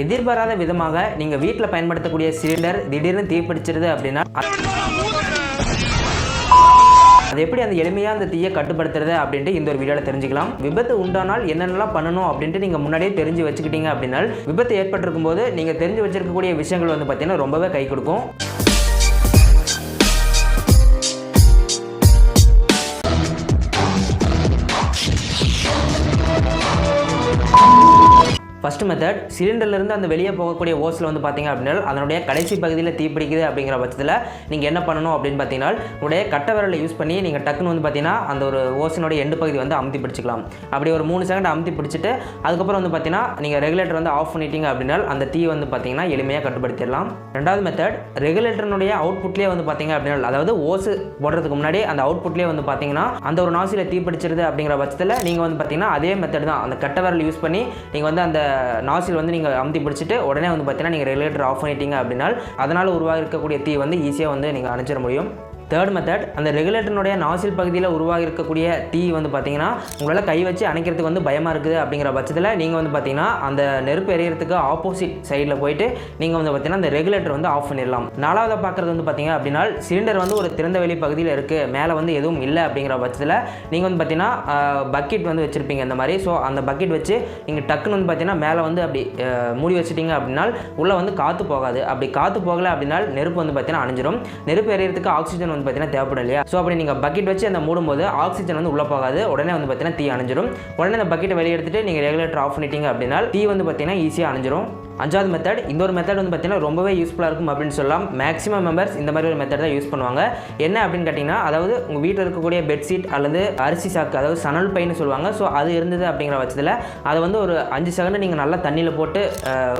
எதிர்பாராத விதமாக நீங்கள் வீட்டில் பயன்படுத்தக்கூடிய சிலிண்டர் திடீர்னு தீப்பிடிச்சிருது அப்படின்னா அது எப்படி அந்த எளிமையாக அந்த தீயை கட்டுப்படுத்துறது அப்படின்ட்டு இந்த ஒரு வீடியோவில் தெரிஞ்சுக்கலாம். விபத்து உண்டானால் என்னென்னலாம் பண்ணணும் அப்படின்ட்டு நீங்கள் முன்னாடியே தெரிஞ்சு வச்சுக்கிட்டீங்க அப்படின்னா விபத்து ஏற்பட்டிருக்கும் போது நீங்கள் தெரிஞ்சு வச்சிருக்கக்கூடிய விஷயங்கள் வந்து பார்த்தீங்கன்னா ரொம்பவே கை கொடுக்கும். ஃபர்ஸ்ட் மெத்தட், சிலிண்டர்லேருந்து அந்த வெளியே போகக்கூடிய ஓஸில் வந்து பார்த்தீங்க அப்படின்னா அதனுடைய கடைசி பகுதியில் தீப்பிடிக்குது அப்படிங்கிற பட்சத்தில் நீங்கள் என்ன பண்ணணும் அப்படின்னு பார்த்தீங்கன்னா உடைய கட்டை விரலை யூஸ் பண்ணி நீங்கள் டக்குன்னு வந்து பார்த்தீங்கன்னா அந்த ஒரு ஓஸினுடைய எண்டு பகுதி வந்து அமுத்தி பிடிச்சிக்கலாம். அப்படி ஒரு 3 செகண்ட் அமுத்தி பிடிச்சிட்டு அதுக்கப்புறம் வந்து பார்த்தீங்கன்னா நீங்கள் ரெகுலேட்டர் வந்து ஆஃப் பண்ணிட்டீங்க அப்படின்னா அந்த தீ வந்து பார்த்தீங்கன்னா எளிமையாக கட்டுப்படுத்திடலாம். ரெண்டாவது மெத்தட், ரெகுலேட்டர்னுடைய அவுட்புட்லேயே வந்து பார்த்தீங்க அப்படின்னா அதாவது ஓஸு போடுறதுக்கு முன்னாடி அந்த அவுட்புட்லேயே வந்து பார்த்தீங்கன்னா அந்த ஒரு நாசியில் தீ பிடிச்சிருது அப்படிங்கிற பட்சத்தில் நீங்கள் வந்து பார்த்தீங்கன்னா அதே மெத்தட் தான், அந்த கட்டை விரல் யூஸ் பண்ணி நீங்கள் வந்து அந்த நாசில் வந்து நீங்கள் அமுத்தி பிடிச்சிட்டு உடனே வந்து பார்த்தீங்கன்னா நீங்கள் ரெகுலேட்டர் ஆஃப் பண்ணிட்டீங்க அப்படின்னா அதனால் உருவாக இருக்கக்கூடிய தீ வந்து ஈஸியாக வந்து நீங்கள் அணைச்சிட முடியும். தேர்ட் மெத்தட், அந்த ரெகுலேட்டருடைய நாசில் பகுதியில் உருவாகி இருக்கக்கூடிய தீ வந்து பார்த்தீங்கன்னா உங்களால் கை வச்சு அணைக்கிறதுக்கு வந்து பயமாக இருக்குது அப்படிங்கிற பட்சத்தில் நீங்கள் வந்து பார்த்தீங்கன்னா அந்த நெருப்பு எரியறதுக்கு ஆப்போசிட் சைடில் போயிட்டு நீங்கள் வந்து பார்த்தீங்கன்னா அந்த ரெகுலேட்டர் வந்து ஆஃப் பண்ணிடலாம். நாலாவது பார்க்குறது வந்து பார்த்தீங்க அப்படின்னா சிலிண்டர் வந்து ஒரு திறந்த வெளி பகுதியில் இருக்குது, மேலே வந்து எதுவும் இல்லை அப்படிங்கிற பட்சத்தில் நீங்கள் வந்து பார்த்தீங்கன்னா பக்கெட் வந்து வச்சுருப்பீங்க இந்த மாதிரி. ஸோ அந்த பக்கெட் வச்சு நீங்கள் டக்குன்னு வந்து பார்த்தீங்கன்னா மேலே வந்து அப்படி மூடி வச்சுட்டிங்க அப்படின்னா உள்ளே வந்து காற்று போகாது. அப்படி காற்று போகலை அப்படின்னா நெருப்பு வந்து பார்த்தீங்கன்னா அணைஞ்சிடும். நெருப்பு எரியறதுக்கு ஆக்சிஜன் வந்து பார்த்தீங்கன்னா தேவைப்படும் இல்லையா? ஸோ அப்படி நீங்கள் பக்கெட் வச்சு அந்த மூடும்போது ஆக்சிஜன் வந்து உள்ளே போகாது, உடனே வந்து பார்த்தீங்கன்னா தீ அணைஞ்சிடும். உடனே அந்த பக்கெட்டை வெளியே எடுத்துட்டு நீங்கள் ரெகுலேட்டர் ஆஃப் பண்ணிட்டீங்க அப்படின்னா தீ வந்து பார்த்தீங்கன்னா ஈஸியாக அணைஞ்சிடும். அஞ்சாவது மெத்தட், இந்த ஒரு மெத்தட் வந்து பார்த்தீங்கன்னா ரொம்பவே யூஸ்ஃபுல்லாக இருக்கும் அப்படின்னு சொல்லலாம். மேக்ஸிமம் மெம்பர்ஸ் இந்த மாதிரி ஒரு மெத்தட் தான் யூஸ் பண்ணுவாங்க. என்ன அப்படின்னு கேட்டிங்கன்னா அதாவது உங்கள் வீட்டில் இருக்கக்கூடிய பெட்ஷீட் அல்லது அரிசி சாக்கு, அதாவது சணல் பைன்னு சொல்லுவாங்க. ஸோ அது இருந்தது அப்படிங்கிற பட்சத்தில் அதை வந்து ஒரு 5 செகண்ட் நீங்கள் நல்லா தண்ணியில் போட்டு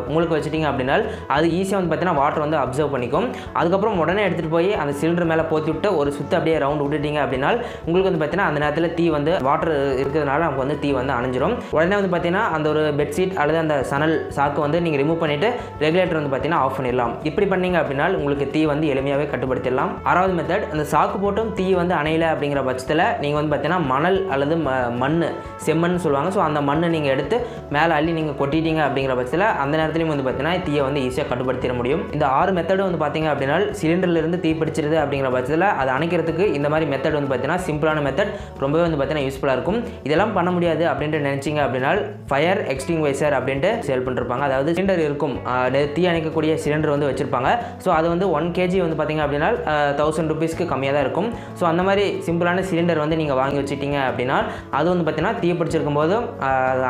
உங்களுக்கு வச்சுட்டிங்க அப்படின்னா அது ஈஸியாக வந்து பார்த்தீங்கன்னா வாட்டர் வந்து அப்சர்வ் பண்ணிக்கும். அதுக்கப்புறம் உடனே எடுத்துகிட்டு போய் அந்த சிலிண்டர் மேலே போற்றி விட்டு ஒரு சுற்று அப்படியே ரவுண்ட் விட்டுட்டிங்க அப்படின்னா உங்களுக்கு வந்து பார்த்தீங்கன்னா அந்த நேரத்தில் தீ வந்து வாட்டர் இருக்கிறதுனால நமக்கு வந்து தீ வந்து அணைஞ்சிரும். உடனே வந்து பார்த்தீங்கன்னா அந்த ஒரு பெட்ஷீட் அல்லது அந்த சணல் சாக்கு வந்து நீங்கள் ரிமூவ் பண்ணிட்டு ரெகுலேட்டர் வந்து பார்த்தீங்கன்னா ஆஃப் பண்ணிடலாம். இப்படி பண்ணீங்க அப்படின்னா உங்களுக்கு தீ வந்து எளிமையாகவே கட்டுப்படுத்திடலாம். ஆறாவது மெத்தட், அந்த சாக்கு போட்டும் தீ வந்து அணையல அப்படிங்கிற பட்சத்தில் நீங்கள் வந்து பார்த்தீங்கன்னா மணல் அல்லது மண், செம்மண் சொல்லுவாங்க. ஸோ அந்த மண்ணை நீங்கள் எடுத்து மேலே அள்ளி நீங்கள் கொட்டிட்டீங்க அப்படிங்கிற பட்சத்தில் அந்த நேரத்துலையும் வந்து பார்த்தீங்கன்னா தீயை வந்து ஈஸியாக கட்டுப்படுத்திட முடியும். இந்த 6 மெத்தடும் வந்து பார்த்தீங்க அப்படின்னா சிலிண்டர்லேருந்து தீ பிடிச்சிருது அப்படிங்கிற பட்சத்தில் அதை அணைக்கிறதுக்கு இந்த மாதிரி மெத்தட் வந்து பார்த்தீங்கன்னா சிம்பிளான மெத்தட் ரொம்பவே வந்து பார்த்தீங்கன்னா யூஸ்ஃபுல்லாக இருக்கும். இதெல்லாம் பண்ண முடியாது அப்படின்ட்டு நினச்சிங்க அப்படின்னா ஃபயர் எக்ஸ்டிங்வைசர் அப்படின்ட்டு சேல் பண்ணிருப்பாங்க. அதாவது சிலிண்டர் இருக்கும், தீ அணைக்கக்கூடிய சிலிண்டர் வந்து வச்சுருப்பாங்க. ஸோ அது வந்து 1 kg வந்து பார்த்தீங்க அப்படின்னா 1000 rupeesக்கு கம்மியாக தான் இருக்கும். ஸோ அந்த மாதிரி சிம்பிளான சிலிண்டர் வந்து நீங்கள் வாங்கி வச்சுட்டீங்க அப்படின்னா அது வந்து பார்த்தீங்கன்னா தீ பிடிச்சிருக்கும் போது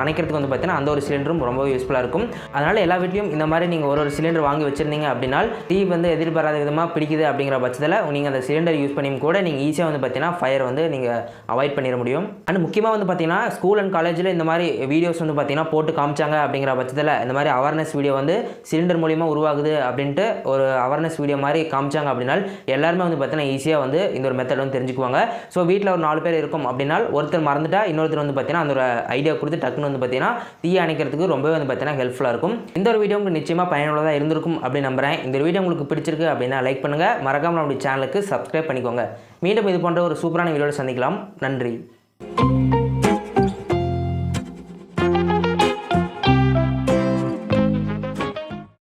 அணைக்கிறதுக்கு வந்து பார்த்தீங்கன்னா அந்த ஒரு சிலிண்டரும் ரொம்ப யூஸ்ஃபுல்லாக இருக்கும். அதனால் எல்லா வீட்லையும் இந்த மாதிரி நீங்கள் ஒரு சிலிண்டர் வாங்கி வச்சுருந்தீங்க அப்படின்னா தீ வந்து எதிர்பாராத விதமாக பிடிக்குது அப்படிங்கிற பட்சத்தில் நீங்கள் அந்த சிலிண்டர் யூஸ் பண்ணியும் கூட நீங்கள் ஈஸியாக வந்து பார்த்தீங்கன்னா ஃபயர் வந்து நீங்கள் அவாய்ட் பண்ணிட முடியும். அண்ட் முக்கியமாக வந்து பார்த்தீங்கன்னா ஸ்கூல் அண்ட் காலேஜில் இந்த மாதிரி வீடியோஸ் வந்து பார்த்தீங்கன்னா போட்டு காமிச்சாங்க அப்படிங்கிற பட்சத்தில் இந்த மாதிரி அவேர்னஸ் வீடியோ வந்து சிலிண்டர் மூலிமா உருவாகுது அப்படின்ட்டு ஒரு அவேர்னஸ் வீடியோ மாதிரி காமிச்சாங்க அப்படின்னா எல்லாருமே வந்து பார்த்தீங்கன்னா ஈஸியாக வந்து இந்த ஒரு மெத்தட் வந்து தெரிஞ்சுக்குவாங்க. ஸோ வீட்டில் ஒரு 4 பேர் இருக்கும் அப்படின்னா ஒருத்தர் மறந்துட்டா இன்னொருத்தர் வந்து பார்த்தீங்கன்னா அந்த ஒரு ஐடியா கொடுத்து டக்குன்னு வந்து பார்த்தீங்கன்னா தீ அணைக்கிறதுக்கு ரொம்பவே வந்து பார்த்தீங்கன்னா ஹெல்ப்ஃபுல்லாக இருக்கும். இந்த ஒரு வீடியோ உங்களுக்கு நிச்சயமாக பயனுள்ளதாக இருந்திருக்கும் அப்படின்னு நம்புகிறேன். இந்த வீடியோ உங்களுக்கு பிடிச்சிருக்கு அப்படின்னா லைக் பண்ணுங்கள், மறக்காமல் நம்மளுடைய சேனலுக்கு சப்ஸ்கிரைப் பண்ணிக்கோங்க. மீண்டும் இது போன்ற ஒரு சூப்பரான வீடியோவில் சந்திக்கலாம். நன்றி.